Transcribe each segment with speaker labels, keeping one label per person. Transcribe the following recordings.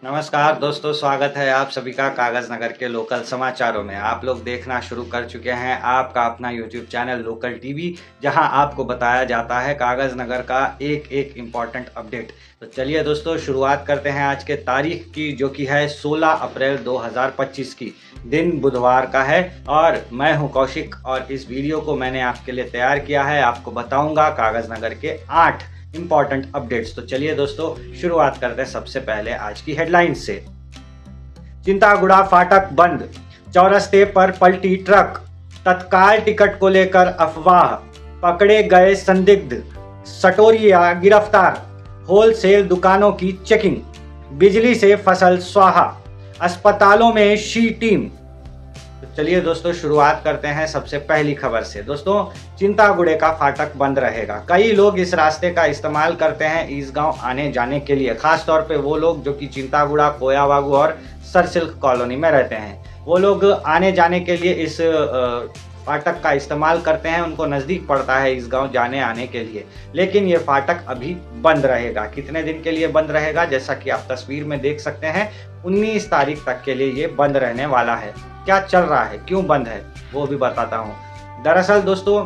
Speaker 1: नमस्कार दोस्तों, स्वागत है आप सभी का कागज नगर के लोकल समाचारों में। आप लोग देखना शुरू कर चुके हैं आपका अपना यूट्यूब चैनल लोकल टीवी, जहां आपको बताया जाता है कागज नगर का एक एक इम्पॉर्टेंट अपडेट। तो चलिए दोस्तों, शुरुआत करते हैं आज के तारीख की, जो कि है 16 अप्रैल 2025 की। दिन बुधवार का है और मैं हूं कौशिक और इस वीडियो को मैंने आपके लिए तैयार किया है। आपको बताऊंगा कागज नगर के 8 इंपॉर्टेंट अपडेट्स। तो चलिए दोस्तों, शुरुआत करते हैं सबसे पहले आज की हेडलाइंस से। चिंतागुड़ा फाटक बंद, चौरस्ते पर पलटी ट्रक, तत्काल टिकट को लेकर अफवाह, पकड़े गए संदिग्ध, सटोरिया गिरफ्तार, होलसेल दुकानों की चेकिंग, बिजली से फसल स्वाहा, अस्पतालों में शी टीम। तो चलिए दोस्तों, शुरुआत करते हैं सबसे पहली खबर से। दोस्तों, चिंतागुड़े का फाटक बंद रहेगा। कई लोग इस रास्ते का इस्तेमाल करते हैं ईसगांव आने जाने के लिए, खास तौर पे वो लोग जो कि चिंतागुड़ा, कोयाबागू और सरसिल्क कॉलोनी में रहते हैं। वो लोग आने जाने के लिए इस फाटक का इस्तेमाल करते हैं, उनको नज़दीक पड़ता है ईसगांव जाने आने के लिए। लेकिन ये फाटक अभी बंद रहेगा। कितने दिन के लिए बंद रहेगा? जैसा कि आप तस्वीर में देख सकते हैं, 19 तारीख तक के लिए ये बंद रहने वाला है। क्या चल रहा है, क्यों बंद है, वो भी बताता हूँ। दरअसल दोस्तों,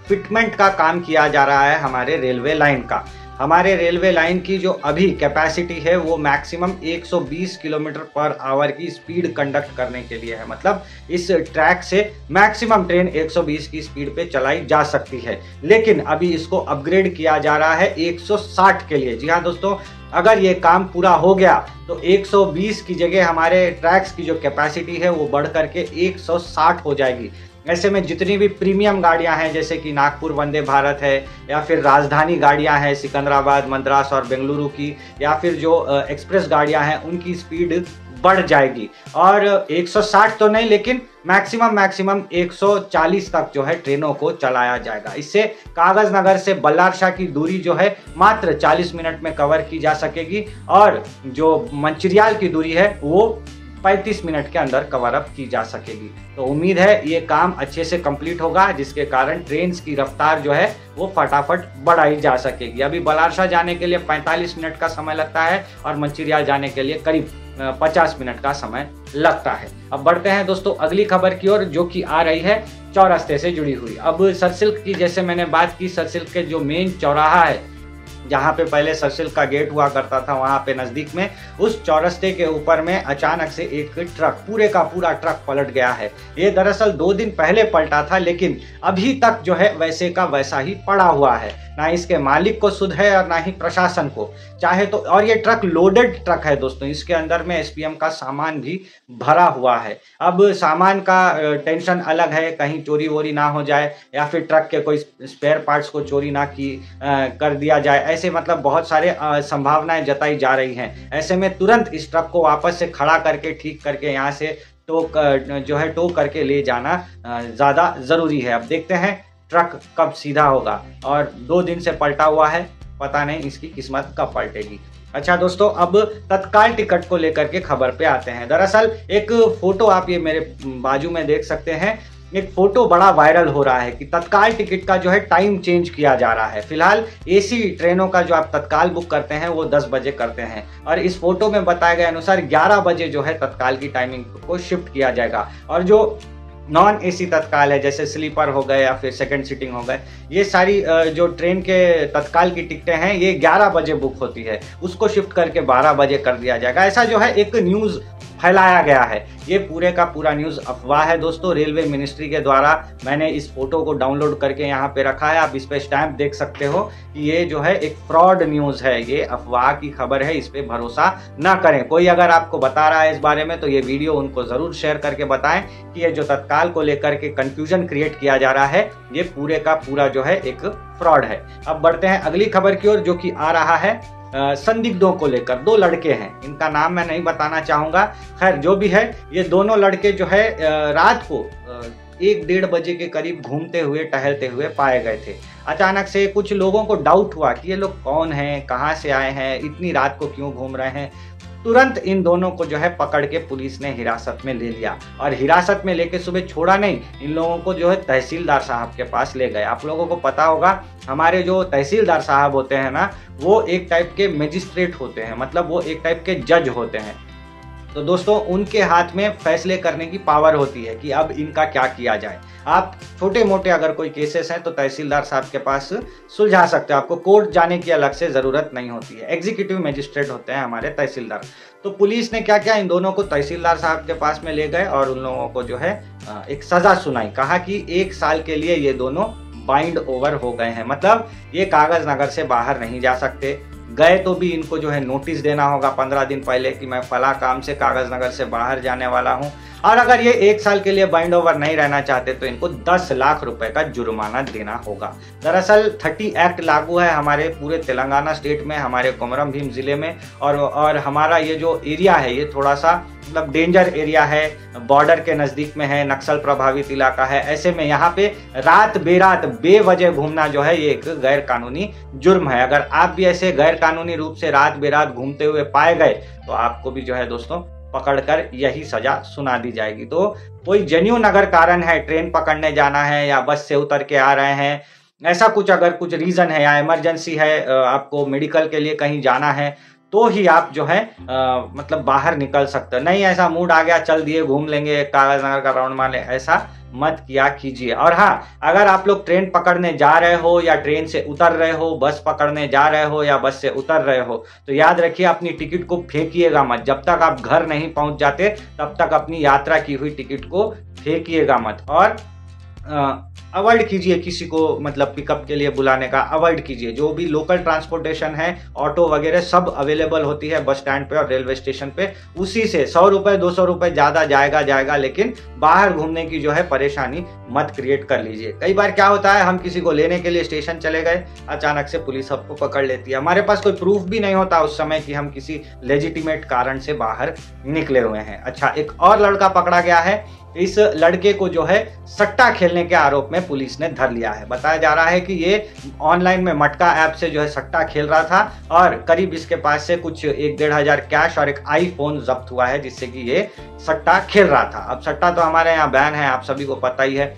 Speaker 1: फिटमेंट का काम किया जा रहा है हमारे रेलवे लाइन का। हमारे रेलवे लाइन की जो अभी कैपेसिटी है वो मैक्सिमम 120 किलोमीटर पर आवर की स्पीड कंडक्ट करने के लिए है। मतलब इस ट्रैक से मैक्सिमम ट्रेन 120 की स्पीड पे चलाई जा सकती है, लेकिन अभी इसको अपग्रेड किया जा रहा है 160 के लिए। जी हाँ दोस्तों, अगर ये काम पूरा हो गया तो 120 की जगह हमारे ट्रैक्स की जो कैपेसिटी है वो बढ़ करके 160 हो जाएगी। ऐसे में जितनी भी प्रीमियम गाड़ियां हैं, जैसे कि नागपुर वंदे भारत है, या फिर राजधानी गाड़ियां हैं सिकंदराबाद, मद्रास और बेंगलुरु की, या फिर जो एक्सप्रेस गाड़ियां हैं, उनकी स्पीड बढ़ जाएगी। और 160 तो नहीं, लेकिन मैक्सिमम 140 तक जो है ट्रेनों को चलाया जाएगा। इससे कागज नगर से बल्लारशाह की दूरी जो है मात्र 40 मिनट में कवर की जा सकेगी, और जो मंचिरियाल की दूरी है वो 35 मिनट के अंदर कवर अप की जा सकेगी। तो उम्मीद है ये काम अच्छे से कंप्लीट होगा, जिसके कारण ट्रेन की रफ्तार जो है वो फटाफट बढ़ाई जा सकेगी। अभी बल्लारशाह जाने के लिए 45 मिनट का समय लगता है और मंचिरियाल जाने के लिए करीब 50 मिनट का समय लगता है। अब बढ़ते हैं दोस्तों अगली खबर की ओर, जो कि आ रही है चौरस्ते से जुड़ी हुई। अब सरसिल्क की जैसे मैंने बात की, सरसिल्क के जो मेन चौराहा है, जहाँ पे पहले सरसिल्क का गेट हुआ करता था, वहाँ पे नज़दीक में उस चौरस्ते के ऊपर में अचानक से एक ट्रक, पूरे का पूरा ट्रक पलट गया है। ये दरअसल 2 दिन पहले पलटा था, लेकिन अभी तक जो है वैसे का वैसा ही पड़ा हुआ है। ना इसके मालिक को सुध है और ना ही प्रशासन को चाहे तो। और ये ट्रक लोडेड ट्रक है दोस्तों, इसके अंदर में एसपीएम का सामान भी भरा हुआ है। अब सामान का टेंशन अलग है, कहीं चोरी वोरी ना हो जाए, या फिर ट्रक के कोई स्पेयर पार्ट्स को चोरी ना कर दिया जाए। ऐसे मतलब बहुत सारे संभावनाएं जताई जा रही हैं। ऐसे में तुरंत इस ट्रक को वापस से खड़ा करके, ठीक करके, यहाँ से टो करके ले जाना ज़्यादा ज़रूरी है। अब देखते हैं ट्रक कब सीधा होगा, और 2 दिन से पलटा हुआ है, पता नहीं इसकी किस्मत कब पलटेगी। अच्छा दोस्तों, अब तत्काल टिकट को लेकर के खबर पे आते हैं। दरअसल एक फोटो आप ये मेरे बाजू में देख सकते हैं, एक फोटो बड़ा वायरल हो रहा है कि तत्काल टिकट का जो है टाइम चेंज किया जा रहा है। फिलहाल एसी ट्रेनों का जो आप तत्काल बुक करते हैं वो 10 बजे करते हैं, और इस फोटो में बताए गए अनुसार 11 बजे जो है तत्काल की टाइमिंग को शिफ्ट किया जाएगा। और जो नॉन एसी तत्काल है, जैसे स्लीपर हो गए या फिर सेकंड सीटिंग हो गए, ये सारी जो ट्रेन के तत्काल की टिकटें हैं ये 11 बजे बुक होती है, उसको शिफ्ट करके 12 बजे कर दिया जाएगा। ऐसा जो है एक न्यूज़ फैलाया गया है। ये पूरे का पूरा न्यूज़ अफवाह है दोस्तों, रेलवे मिनिस्ट्री के द्वारा। मैंने इस फोटो को डाउनलोड करके यहाँ पे रखा है, आप इस पे स्टैंप देख सकते हो कि ये जो है एक फ्रॉड न्यूज़ है, ये अफवाह की खबर है, इस पे भरोसा ना करें। कोई अगर आपको बता रहा है इस बारे में तो ये वीडियो उनको ज़रूर शेयर करके बताएं कि ये जो तत्काल को लेकर के कंफ्यूजन क्रिएट किया जा रहा है, ये पूरे का पूरा जो है एक फ्रॉड है। अब बढ़ते हैं अगली खबर की ओर, जो कि आ रहा है संदिग्धों को लेकर। 2 लड़के हैं, इनका नाम मैं नहीं बताना चाहूंगा। खैर जो भी है, ये दोनों लड़के जो है रात को 1-1:30 बजे के करीब घूमते हुए, टहलते हुए पाए गए थे। अचानक से कुछ लोगों को डाउट हुआ कि ये लोग कौन हैं, कहाँ से आए हैं, इतनी रात को क्यों घूम रहे हैं। तुरंत इन दोनों को जो है पकड़ के पुलिस ने हिरासत में ले लिया और हिरासत में लेके सुबह छोड़ा नहीं, इन लोगों को जो है तहसीलदार साहब के पास ले गए। आप लोगों को पता होगा हमारे जो तहसीलदार साहब होते हैं ना, वो एक टाइप के मजिस्ट्रेट होते हैं, मतलब वो एक टाइप के जज होते हैं। तो दोस्तों उनके हाथ में फैसले करने की पावर होती है कि अब इनका क्या किया जाए। आप छोटे मोटे अगर कोई केसेस हैं तो तहसीलदार साहब के पास सुलझा सकते हो, आपको कोर्ट जाने की अलग से ज़रूरत नहीं होती है। एग्जीक्यूटिव मजिस्ट्रेट होते हैं हमारे तहसीलदार। तो पुलिस ने क्या किया, इन दोनों को तहसीलदार साहब के पास में ले गए और उन लोगों को जो है एक सज़ा सुनाई। कहा कि 1 साल के लिए ये दोनों बाइंड ओवर हो गए हैं, मतलब ये कागज नगर से बाहर नहीं जा सकते। गए तो भी इनको जो है नोटिस देना होगा 15 दिन पहले कि मैं फला काम से कागज नगर से बाहर जाने वाला हूं। और अगर ये 1 साल के लिए बाइंड ओवर नहीं रहना चाहते तो इनको 10 लाख रुपए का जुर्माना देना होगा। दरअसल 30 एक्ट लागू है हमारे पूरे तेलंगाना स्टेट में, हमारे कोमरम भीम जिले में। और हमारा ये जो एरिया है ये थोड़ा सा मतलब डेंजर एरिया है, बॉर्डर के नज़दीक में है, नक्सल प्रभावित इलाका है। ऐसे में यहाँ पे रात बेरात बेवजह घूमना जो है ये एक गैर कानूनी जुर्म है। अगर आप भी ऐसे गैर कानूनी रूप से रात बेरात घूमते हुए पाए गए तो आपको भी जो है दोस्तों पकड़कर यही सजा सुना दी जाएगी। तो कोई जेन्युइन अगर कारण है, ट्रेन पकड़ने जाना है या बस से उतर के आ रहे हैं, ऐसा कुछ अगर कुछ रीजन है या इमरजेंसी है, आपको मेडिकल के लिए कहीं जाना है, तो ही आप जो है मतलब बाहर निकल सकते हो। नहीं ऐसा मूड आ गया चल दिए घूम लेंगे कागज नगर का राउंड मार ले, ऐसा मत किया कीजिए। और हाँ, अगर आप लोग ट्रेन पकड़ने जा रहे हो या ट्रेन से उतर रहे हो, बस पकड़ने जा रहे हो या बस से उतर रहे हो, तो याद रखिए अपनी टिकट को फेंकिएगा मत। जब तक आप घर नहीं पहुंच जाते तब तक अपनी यात्रा की हुई टिकट को फेंकिएगा मत। और अवॉइड कीजिए किसी को मतलब पिकअप के लिए बुलाने का, अवॉइड कीजिए। जो भी लोकल ट्रांसपोर्टेशन है, ऑटो वगैरह सब अवेलेबल होती है बस स्टैंड पे और रेलवे स्टेशन पे, उसी से 100 रुपए 200 रुपए ज़्यादा जाएगा, लेकिन बाहर घूमने की जो है परेशानी मत क्रिएट कर लीजिए। कई बार क्या होता है, हम किसी को लेने के लिए स्टेशन चले गए, अचानक से पुलिस आपको पकड़ लेती है। हमारे पास कोई प्रूफ भी नहीं होता उस समय कि हम किसी लेजिटिमेट कारण से बाहर निकले हुए हैं। अच्छा, एक और लड़का पकड़ा गया है। इस लड़के को जो है सट्टा खेलने के आरोप में पुलिस ने धर लिया है। बताया जा रहा है कि ये ऑनलाइन में मटका ऐप से जो है सट्टा खेल रहा था और करीब इसके पास से कुछ 1-1.5 हजार कैश और एक आईफोन जब्त हुआ है, जिससे कि ये सट्टा खेल रहा था। अब सट्टा तो हमारे यहाँ बैन है, आप सभी को पता ही है।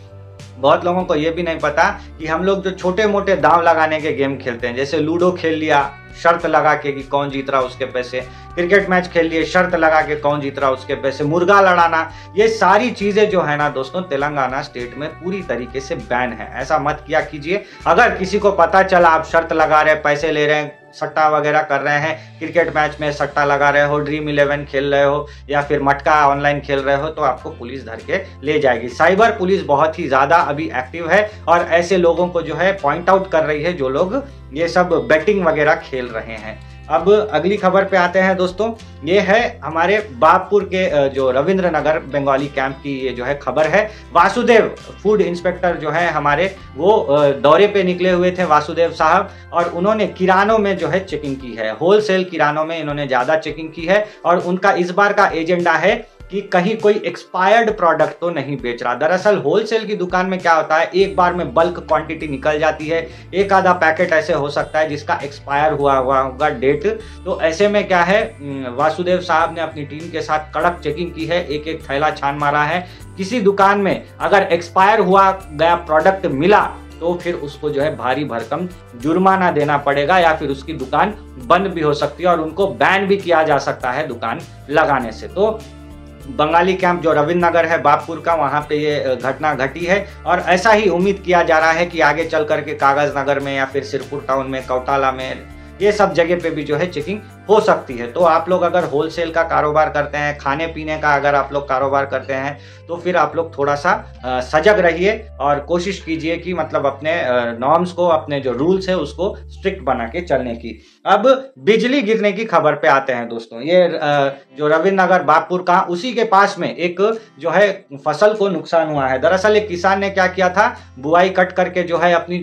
Speaker 1: बहुत लोगों को ये भी नहीं पता कि हम लोग जो छोटे मोटे दांव लगाने के गेम खेलते हैं, जैसे लूडो खेल लिया शर्त लगा के कि कौन जीत रहा उसके पैसे, क्रिकेट मैच खेल लिए शर्त लगा के कौन जीत रहा उसके पैसे, मुर्गा लड़ाना, ये सारी चीजें जो है ना दोस्तों तेलंगाना स्टेट में पूरी तरीके से बैन है। ऐसा मत किया कीजिए। अगर किसी को पता चला आप शर्त लगा रहे हैं, पैसे ले रहे हैं, सट्टा वगैरह कर रहे हैं, क्रिकेट मैच में सट्टा लगा रहे हो, ड्रीम 11 खेल रहे हो या फिर मटका ऑनलाइन खेल रहे हो, तो आपको पुलिस धर के ले जाएगी। साइबर पुलिस बहुत ही ज्यादा अभी एक्टिव है और ऐसे लोगों को जो है पॉइंट आउट कर रही है जो लोग ये सब बेटिंग वगैरह खेल रहे हैं। अब अगली खबर पे आते हैं दोस्तों। ये है हमारे बागपुर के जो रविंद्र नगर बंगाली कैंप की ये जो है खबर है। वासुदेव फूड इंस्पेक्टर जो है हमारे, वो दौरे पे निकले हुए थे वासुदेव साहब, और उन्होंने किरानों में जो है चेकिंग की है। होलसेल किरानों में इन्होंने ज्यादा चेकिंग की है और उनका इस बार का एजेंडा है कि कहीं कोई एक्सपायर्ड प्रोडक्ट तो नहीं बेच रहा। दरअसल होलसेल की दुकान में क्या होता है, एक बार में बल्क क्वांटिटी निकल जाती है, एक आधा पैकेट ऐसे हो सकता है जिसका एक्सपायर हुआ होगा डेट। तो ऐसे में क्या है, वासुदेव साहब ने अपनी टीम के साथ कड़क चेकिंग की है, एक एक थैला छान मारा है। किसी दुकान में अगर एक्सपायर हुआ गया प्रोडक्ट मिला तो फिर उसको जो है भारी भरकम जुर्माना देना पड़ेगा या फिर उसकी दुकान बंद भी हो सकती है और उनको बैन भी किया जा सकता है दुकान लगाने से। तो बंगाली कैंप जो रविंद्र नगर है बागपुर का, वहां पे ये घटना घटी है और ऐसा ही उम्मीद किया जा रहा है कि आगे चल करके कागज नगर में या फिर सिरपुर टाउन में, कौटाला में, ये सब जगह पे भी जो है चेकिंग हो सकती है। तो आप लोग अगर होलसेल का कारोबार करते हैं, खाने पीने का अगर आप लोग कारोबार करते हैं, तो फिर आप लोग थोड़ा सा सजग रहिए और कोशिश कीजिए कि मतलब अपने नॉर्म्स को, अपने जो रूल्स है उसको स्ट्रिक्ट बना के चलने की। अब बिजली गिरने की खबर पे आते हैं दोस्तों। ये जो रविंद्र नगर बागपुर का, उसी के पास में एक जो है फसल को नुकसान हुआ है। दरअसल एक किसान ने क्या किया था, बुआई कट करके जो है अपनी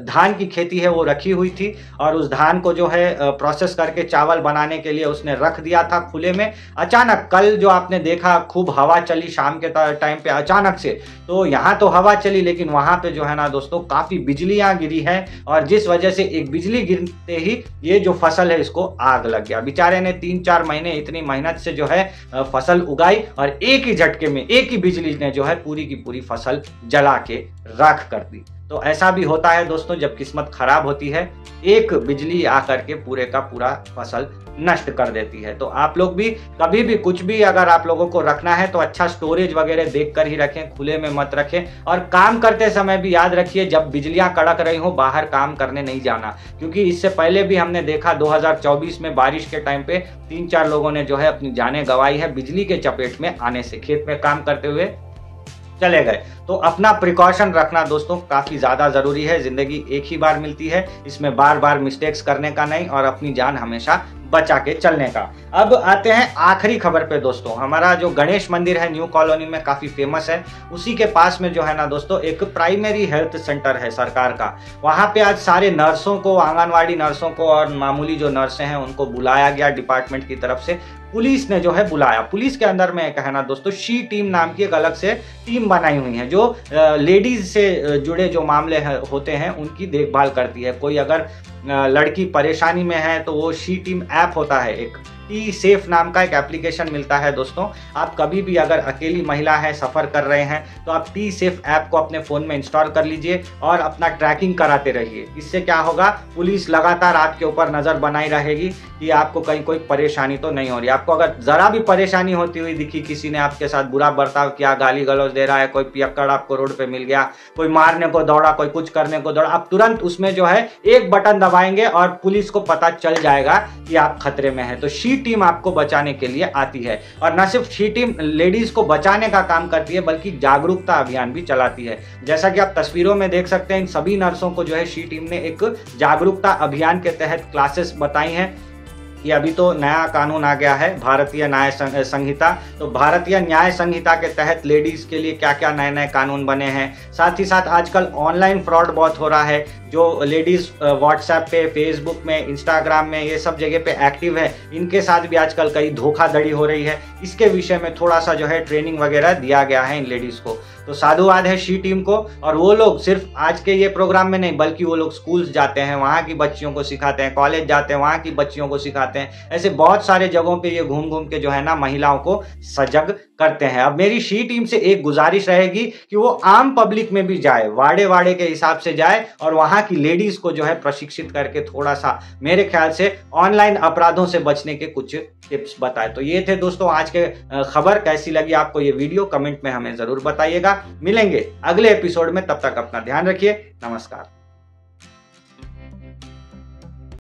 Speaker 1: धान की खेती है वो रखी हुई थी और उस धान को जो है प्रोसेस करके चावल बनाने के लिए उसने रख दिया था खुले में। अचानक कल जो आपने देखा खूब हवा चली शाम के टाइम पे अचानक से, तो यहाँ तो हवा चली लेकिन वहां पे जो है ना दोस्तों काफी बिजलियां गिरी है, और जिस वजह से एक बिजली गिरते ही ये जो फसल है इसको आग लग गया। बेचारे ने 3-4 महीने इतनी मेहनत से जो है फसल उगाई और एक ही झटके में एक ही बिजली ने जो है पूरी की पूरी फसल जला के राख कर दी। तो ऐसा भी होता है दोस्तों, जब किस्मत खराब होती है एक बिजली आकर के पूरे का पूरा फसल नष्ट कर देती है। तो आप लोग भी कभी भी कुछ भी अगर आप लोगों को रखना है तो अच्छा स्टोरेज वगैरह देख कर ही रखें, खुले में मत रखें। और काम करते समय भी याद रखिए जब बिजलियां कड़क रही हो बाहर काम करने नहीं जाना, क्योंकि इससे पहले भी हमने देखा 2024 में बारिश के टाइम पे 3-4 लोगों ने जो है अपनी जानें गंवाई है बिजली के चपेट में आने से, खेत में काम करते हुए चले गए। तो अपना प्रिकॉशन रखना दोस्तों काफी ज्यादा जरूरी है। जिंदगी एक ही बार मिलती है, इसमें बार बार मिस्टेक्स करने का नहीं और अपनी जान हमेशा बचा के चलने का। अब आते हैं आखिरी खबर पे दोस्तों। हमारा जो गणेश मंदिर है न्यू कॉलोनी में काफी फेमस है, उसी के पास में जो है ना दोस्तों एक प्राइमरी हेल्थ सेंटर है सरकार का। वहां पे आज सारे नर्सों को, आंगनवाड़ी नर्सों को और मामूली जो नर्सें हैं उनको बुलाया गया डिपार्टमेंट की तरफ से। पुलिस ने जो है बुलाया। पुलिस के अंदर में कहना दोस्तों शी टीम नाम की एक अलग से टीम बनाई हुई है जो लेडीज से जुड़े जो मामले होते हैं उनकी देखभाल करती है। कोई अगर लड़की परेशानी में है तो वो शी टीम ऐप होता है, एक टी सेफ नाम का एक एप्लीकेशन मिलता है दोस्तों। आप कभी भी अगर अकेली महिला है, सफर कर रहे हैं, तो आप टी सेफ ऐप को अपने फोन में इंस्टॉल कर लीजिए और अपना ट्रैकिंग कराते रहिए। इससे क्या होगा, पुलिस लगातार आपके ऊपर नजर बनाई रहेगी कि आपको कहीं कोई परेशानी तो नहीं हो रही। आपको अगर जरा भी परेशानी होती हुई दिखी, किसी ने आपके साथ बुरा बर्ताव किया, गाली गलौज दे रहा है, कोई पियक्कड़ आपको रोड पे मिल गया, कोई मारने को दौड़ा, कोई कुछ करने को दौड़ा, आप तुरंत उसमें जो है एक बटन दबाएंगे और पुलिस को पता चल जाएगा कि आप खतरे में हैं। तो शी टीम आपको बचाने के लिए आती है, और न सिर्फ शी टीम लेडीज को बचाने का काम करती है बल्कि जागरूकता अभियान भी चलाती है। जैसा कि आप तस्वीरों में देख सकते हैं, इन सभी नर्सों को जो है शी टीम ने एक जागरूकता अभियान के तहत क्लासेस बताई हैं। ये अभी तो नया कानून आ गया है भारतीय न्याय संहिता, तो भारतीय न्याय संहिता के तहत लेडीज के लिए क्या क्या नए नए कानून बने हैं। साथ ही साथ आजकल ऑनलाइन फ्रॉड बहुत हो रहा है, जो लेडीज व्हाट्सएप पे, फेसबुक में, इंस्टाग्राम में, ये सब जगह पे एक्टिव है, इनके साथ भी आजकल कई धोखाधड़ी हो रही है। इसके विषय में थोड़ा सा जो है ट्रेनिंग वगैरह दिया गया है इन लेडीज को। तो साधुवाद है शी टीम को। और वो लोग सिर्फ आज के ये प्रोग्राम में नहीं बल्कि वो लोग स्कूल्स जाते हैं, वहाँ की बच्चियों को सिखाते हैं, कॉलेज जाते हैं, वहाँ की बच्चियों को सिखाते हैं। ऐसे बहुत सारे जगहों पे ये घूम घूम के जो है ना महिलाओं को सजग करते हैं। अब मेरी शी टीम से एक गुजारिश रहेगी कि वो आम पब्लिक में भी जाए, वाड़े वाड़े के हिसाब से जाए और वहाँ की लेडीज को जो है प्रशिक्षित करके थोड़ा सा मेरे ख्याल से ऑनलाइन अपराधों से बचने के कुछ टिप्स बताए। तो ये थे दोस्तों आज के खबर। कैसी लगी आपको ये वीडियो कमेंट में हमें जरूर बताइएगा। मिलेंगे अगले एपिसोड में, तब तक अपना ध्यान रखिए। नमस्कार।